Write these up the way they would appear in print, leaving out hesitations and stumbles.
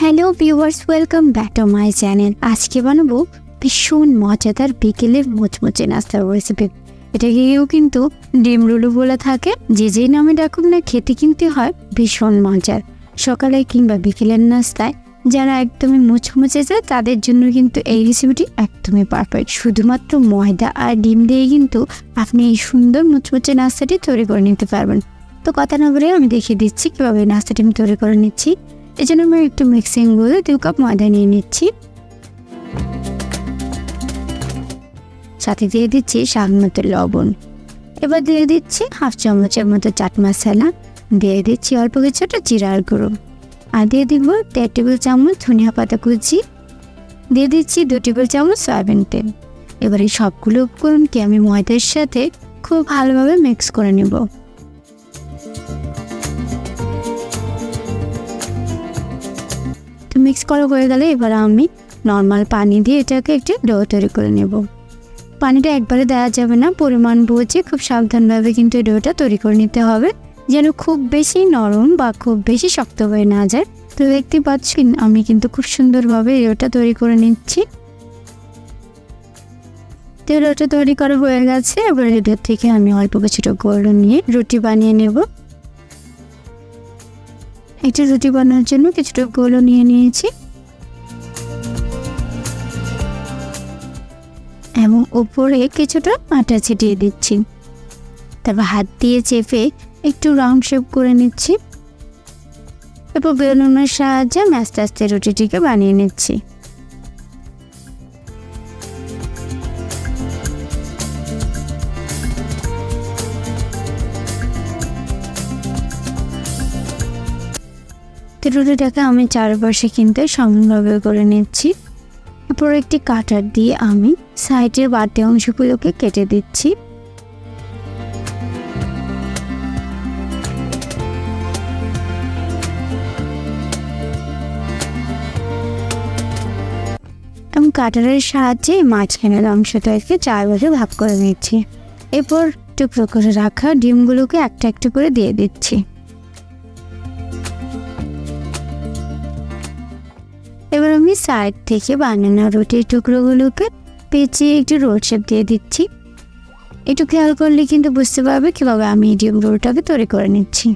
Hello viewers, welcome back to my channel. আজকে বানাবো ভীষণ মজাদার বিকেলের মুচমুচে নাস্তার রেসিপি। এটাকেও কিন্তু ডিম রুলু বলে থাকে। যে নামে ডাকুন না, খেতে কিন্তু হয় ভীষণ মজার। সকালে কিংবা বিকেলের নাস্তায় যারা একদমই মুচমুচে যায় তাদের জন্য কিন্তু এই রেসিপিটি একদমই পারফেক্ট। শুধুমাত্র ময়দা আর ডিম দিয়ে কিন্তু আপনি এই সুন্দর মুচমুচে নাস্তাটি তৈরি করে নিতে পারবেন। তো কথা না বলে আমি দেখিয়ে দিচ্ছি কীভাবে এই নাস্তাটি আমি তৈরি করে নিচ্ছি। এই জন্য আমি একটু মিক্সিং বলে 2 কাপ ময়দা নিয়ে নিচ্ছি, সাথে দিয়ে দিচ্ছি স্বাদ মতো লবণ। এবার দিয়ে দিচ্ছি 1/2 চামচের মতো চাট মশলা, দিয়ে দিচ্ছি অল্প কিছুটা জিরার গুঁড়ো, আর দিয়ে দিব 1.5 টেবিল চামচ ধনিয়া পাতা কুচি, দিয়ে দিচ্ছি 2 টেবিল চামচ সয়াবিন তেল। এবার এই সবগুলো উপকরণকে আমি ময়দার সাথে খুব ভালোভাবে মিক্স করে নেব। তো মিক্স করা হয়ে গেলে এবার আমি নর্মাল পানি দিয়ে এটাকে একটু ডো তৈরি করে নেব। পানিটা একবারে দেওয়া যাবে না, পরিমাণ বুঝে খুব সাবধানভাবে কিন্তু ডোটা তৈরি করে নিতে হবে, যেন খুব বেশি নরম বা খুব বেশি শক্ত হয়ে না যায়। তো দেখতে পাচ্ছেন আমি কিন্তু খুব সুন্দরভাবে ডোটা তৈরি করে নিচ্ছি। তো ডোটা তৈরি করা হয়ে গেছে। এবার ডো থেকে আমি অল্প কিছুটা গোল নিয়ে রুটি বানিয়ে নেব। একটা রুটি বানানোর জন্য কিছুটা গোল নিয়ে নিয়েছি এবং উপরে কিছুটা আটা ছিটিয়ে দিচ্ছি। তারপর হাত দিয়ে চেপে একটু রাউন্ড শেপ করে নিচ্ছি। এরপর বেলুনের সাহায্যে আমি আস্তে আস্তে রুটিটিকে বানিয়ে নিচ্ছি। তো রুটিটাকে আমি চারপাশে কিন্তু সমানভাবে করে নিচ্ছি। এরপর একটি কাটার দিয়ে আমি সাইডের বাড়তি অংশগুলোকে কেটে দিচ্ছি। এবং কাটারের সাহায্যে মাঝখানের অংশটাকে 4 ভাগে ভাগ করে নিচ্ছি। এরপর টুকরো করে রাখা ডিমগুলোকে একটা একটা করে দিয়ে দিচ্ছি। এবার আমি সাইড থেকে বানানো রুটির টুকরোগুলোকে পেঁচিয়ে একটু রোল শেপ দিয়ে দিচ্ছি। একটু খেয়াল করলে কিন্তু বুঝতে পারবে কীভাবে আমি ডিম রোলটাকে তৈরি করে নিচ্ছি।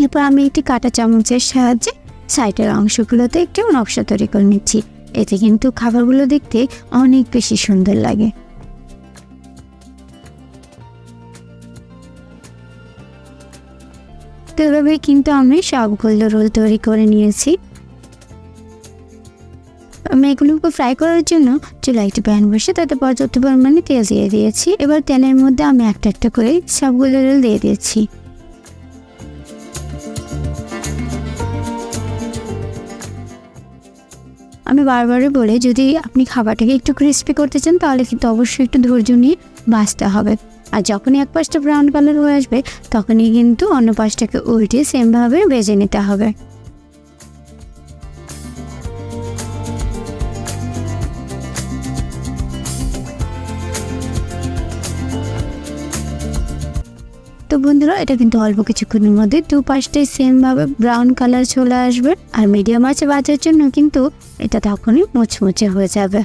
এরপর আমি একটি কাঁটা চামচের সাহায্যে সাইডের অংশগুলোতে একটু নকশা তৈরি করে নিচ্ছি। এতে কিন্তু খাবারগুলো দেখতে অনেক বেশি সুন্দর লাগে। তো এভাবে কিন্তু আমি সবগুলো রোল তৈরি করে নিয়েছি। আমি এগুলোকে ফ্রাই করার জন্য চুলায় একটি প্যান বসে তাতে পর্যাপ্ত পরিমাণে তেল দিয়ে দিয়েছি। এবার তেলের মধ্যে আমি একটা একটা করে সবগুলো রোল দিয়ে দিয়েছি। আমি বারবারই বলি, যদি আপনি খাবারটাকে একটু ক্রিস্পি করতে চান তাহলে কিন্তু অবশ্যই একটু ধৈর্য নিয়ে ভাজতে হবে। আর যখনই এক পাশটা ব্রাউন কালার হয়ে আসবে তখনই কিন্তু অন্য পাশটাকে উল্টে সেমভাবে ভেজে নিতে হবে। তো বন্ধুরা, এটা কিন্তু অল্প কিছুক্ষণের মধ্যে 2 পাশটাই সেমভাবে ব্রাউন কালার চলে আসবে। আর মিডিয়াম আঁচে ভাজার জন্য কিন্তু এটা তখনই মুচমুচে হয়ে যাবে।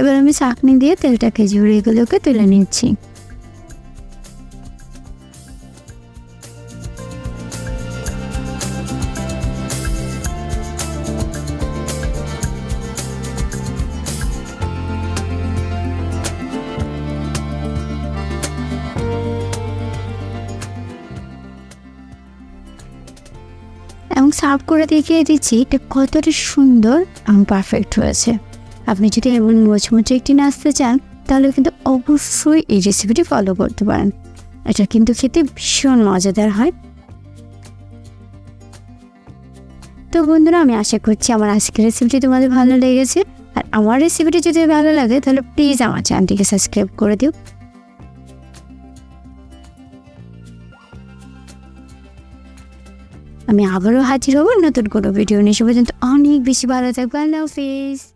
এবার আমি ছাঁকনি দিয়ে তেলটাকে ঝরিয়ে এগুলোকে তুলে নিচ্ছি। এবং সার্ভ করে দেখিয়ে দিচ্ছি এটা কতটা সুন্দর এবং পারফেক্ট হয়েছে। আপনি যদি এমন মুচমুচে একটি নাস্তা চান তাহলে কিন্তু অবশ্যই এই রেসিপিটি ফলো করতে পারেন। এটা কিন্তু খেতে ভীষণ মজাদার হয়। তো বন্ধুরা, আমি আশা করছি আমার আজকের রেসিপিটি তোমাদের ভালো লেগেছে। আর আমার রেসিপিটি যদি ভালো লাগে তাহলে প্লিজ আমার চ্যানেলটিকে সাবস্ক্রাইব করে দিও। আমি আবারও হাজির হব নতুন কোনো ভিডিও নিয়ে। সে পর্যন্ত অনেক বেশি ভালো থাকবো। আল্লাহ হাফিজ।